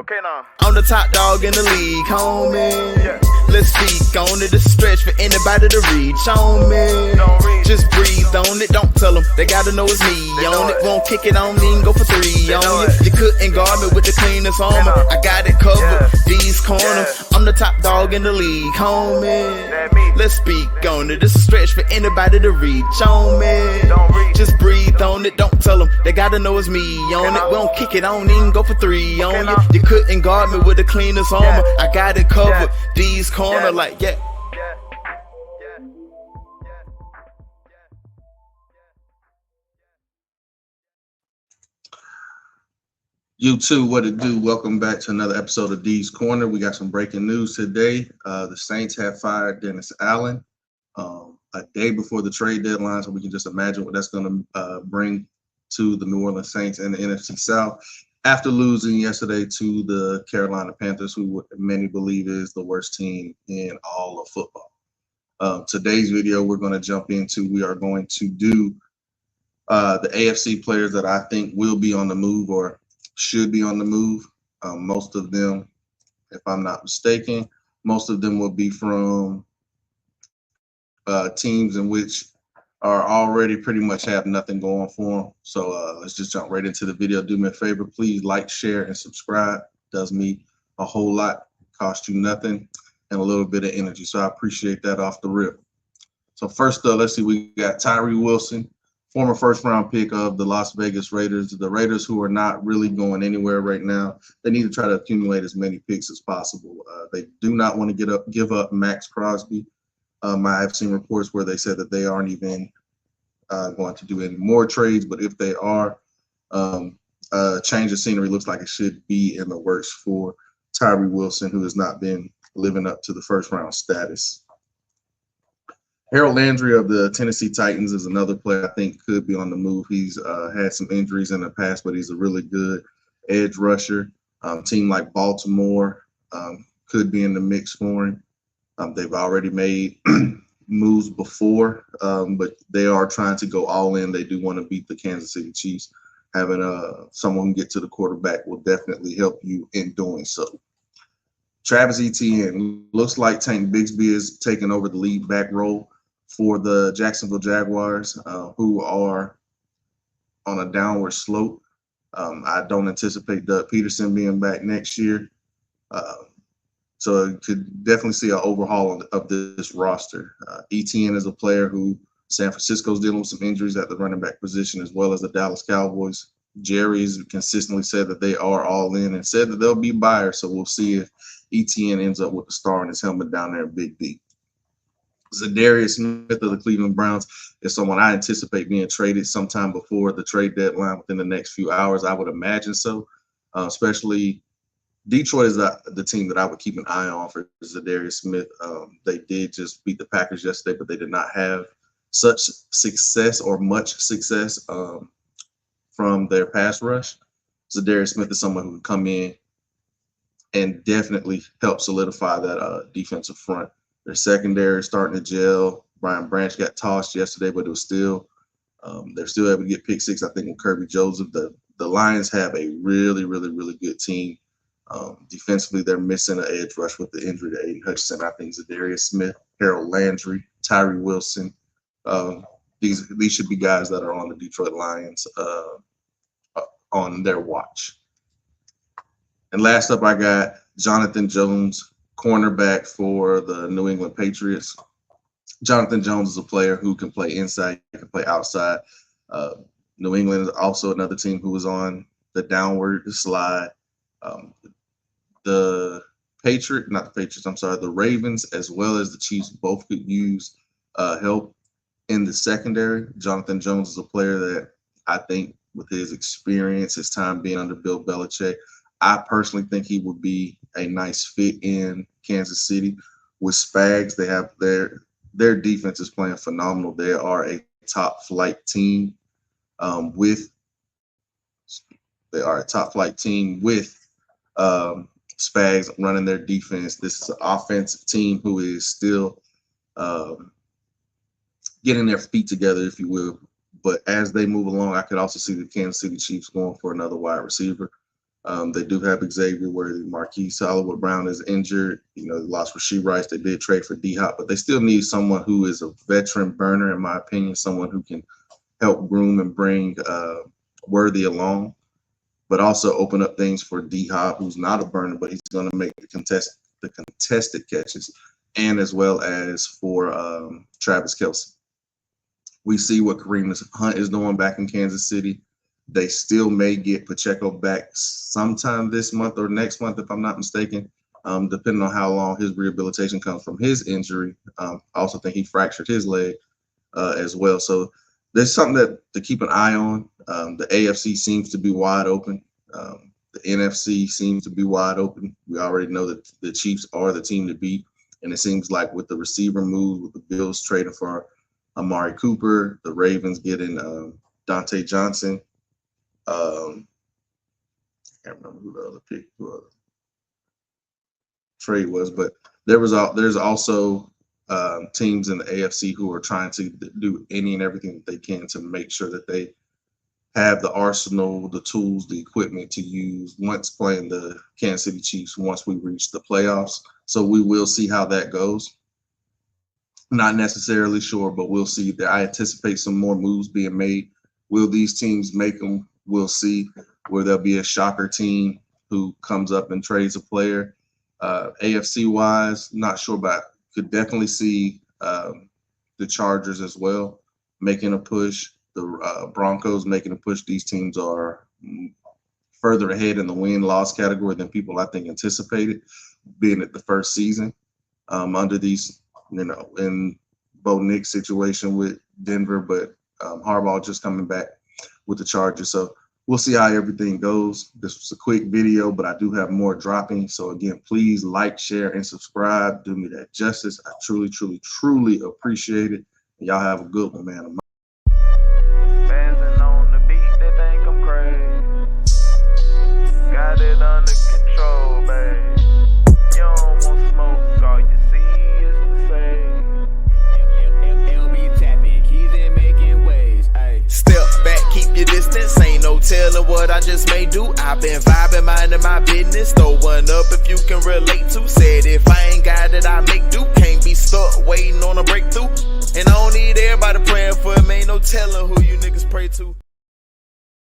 Okay, now. I'm the top dog in the league, homie. Yeah. Let's speak on it. It's a stretch for anybody to reach on me. Don't reach. Just breathe on it. Don't tell them. They gotta know it's me They know on it. it. Won't kick it on me and go for three They on know you. it. You couldn't guard me with the cleanest armor. I got it covered. Yeah. These corners. Yeah. I'm the top dog in the league, homie. That me. Let's speak on it. It's a stretch for anybody to reach on me. Don't reach. Just breathe on it. Don't tell them. They gotta know it's me on Okay, it. now. We don't kick it on me and go for three on you. now. You couldn't guard me with the cleanest armor. Yeah. I got it covered. Yeah. These corner Yeah. like yeah. Yeah. You too, what it do? Welcome back to another episode of D's Corner. We got some breaking news today. The Saints have fired Dennis Allen a day before the trade deadline, so we can just imagine what that's going to bring to the New Orleans Saints and the NFC South after losing yesterday to the Carolina Panthers, who many believe is the worst team in all of football. Today's video, we're going to jump into. We are going to do the AFC players that I think will be on the move or should be on the move. Most of them, if I'm not mistaken, most of them will be from teams in which are already pretty much have nothing going for them. So let's just jump right into the video. Do me a favor, please like, share, and subscribe. Does me a whole lot, cost you nothing, and a little bit of energy. So I appreciate that off the rip. So first up, let's see, we got Tyree Wilson, former first-round pick of the Las Vegas Raiders. The Raiders, who are not really going anywhere right now, they need to try to accumulate as many picks as possible. They do not want to give up Max Crosby. I've seen reports where they said that they aren't even going to do any more trades, but if they are, change of scenery looks like it should be in the works for Tyree Wilson, who has not been living up to the first-round status. Harold Landry of the Tennessee Titans is another player I think could be on the move. He's had some injuries in the past, but he's a really good edge rusher. Team like Baltimore could be in the mix for him. They've already made moves before, but they are trying to go all in. They do want to beat the Kansas City Chiefs. Having someone who get to the quarterback will definitely help you in doing so. Travis Etienne, looks like Tank Bigsby is taking over the lead back role for the Jacksonville Jaguars, who are on a downward slope. I don't anticipate Doug Peterson being back next year. So you could definitely see an overhaul of this roster. Etienne is a player who San Francisco's dealing with some injuries at the running back position, as well as the Dallas Cowboys. Jerry's consistently said that they are all in and said that they'll be buyers. So we'll see if Etienne ends up with the star on his helmet down there in Big D. Zadarius Smith of the Cleveland Browns is someone I anticipate being traded sometime before the trade deadline within the next few hours. I would imagine so, especially Detroit is the team that I would keep an eye on for Zadarius Smith. They did just beat the Packers yesterday, but they did not have such success or much success from their pass rush. Zadarius Smith is someone who can come in and definitely help solidify that defensive front. Their secondary is starting to gel. Brian Branch got tossed yesterday, but it was still they're still able to get pick six, I think, with Kirby Joseph. The Lions have a really, really, really good team. Defensively, they're missing an edge rush with the injury to Aiden Hutchinson. I think Zadarius Smith, Harold Landry, Tyree Wilson, these should be guys that are on the Detroit Lions on their watch. And last up, I got Jonathan Jones, cornerback for the New England Patriots. Jonathan Jones is a player who can play inside, he can play outside. New England is also another team who is on the downward slide. The Ravens as well as the Chiefs both could use help in the secondary. Jonathan Jones is a player that I think with his experience, his time being under Bill Belichick, I personally think he would be a nice fit in Kansas City. With Spags, they have their defense is playing phenomenal. They are a top flight team with Spags running their defense. This is an offensive team who is still getting their feet together, if you will. But as they move along, I could also see the Kansas City Chiefs going for another wide receiver. They do have Xavier Worthy. Marquise Holloway Brown is injured. You know, they lost Rasheed Rice. They did trade for D-Hop, but they still need someone who is a veteran burner, in my opinion, someone who can help groom and bring Worthy along, but also open up things for D-Hop, who's not a burner, but he's going to make the contested catches, and as well as for Travis Kelce. We see what Kareem Hunt is doing back in Kansas City. They still may get Pacheco back sometime this month or next month, if I'm not mistaken, depending on how long his rehabilitation comes from his injury. I also think he fractured his leg as well. So there's something to keep an eye on. The AFC seems to be wide open. The NFC seems to be wide open. We already know that the Chiefs are the team to beat. And it seems like with the receiver move, with the Bills trading for Amari Cooper, the Ravens getting Dante Johnson. I can't remember who the other trade was, but there's also teams in the AFC who are trying to do any and everything that they can to make sure that they have the arsenal, the tools, the equipment to use once playing the Kansas City Chiefs once we reach the playoffs. So we will see how that goes. Not necessarily sure, but we'll see. That I anticipate some more moves being made. Will these teams make them? We'll see. Where there'll be a shocker team who comes up and trades a player. AFC wise, not sure, but could definitely see the Chargers as well making a push. The Broncos making a push. These teams are further ahead in the win-loss category than people I think anticipated, being at the first season under these, you know, in Bo Nick's situation with Denver, but Harbaugh just coming back with the Chargers. So we'll see how everything goes. This was a quick video, but I do have more dropping. So again, please like, share, and subscribe. Do me that justice. I truly, truly, truly appreciate it. Y'all have a good one, man. On the beat, they think I'm crazy. Got it under control, babe. You don't want smoke, all you see is the same. LB tapping, keys and making waves. Ay. Step back, keep your distance. Ain't no telling what I just may do. I been vibing, minding my business. Throw one up if you can relate to. Said if I ain't got it, I make do. Can't be stuck waiting on a breakthrough. And I don't need everybody praying for me. Ain't no telling who you niggas pray to.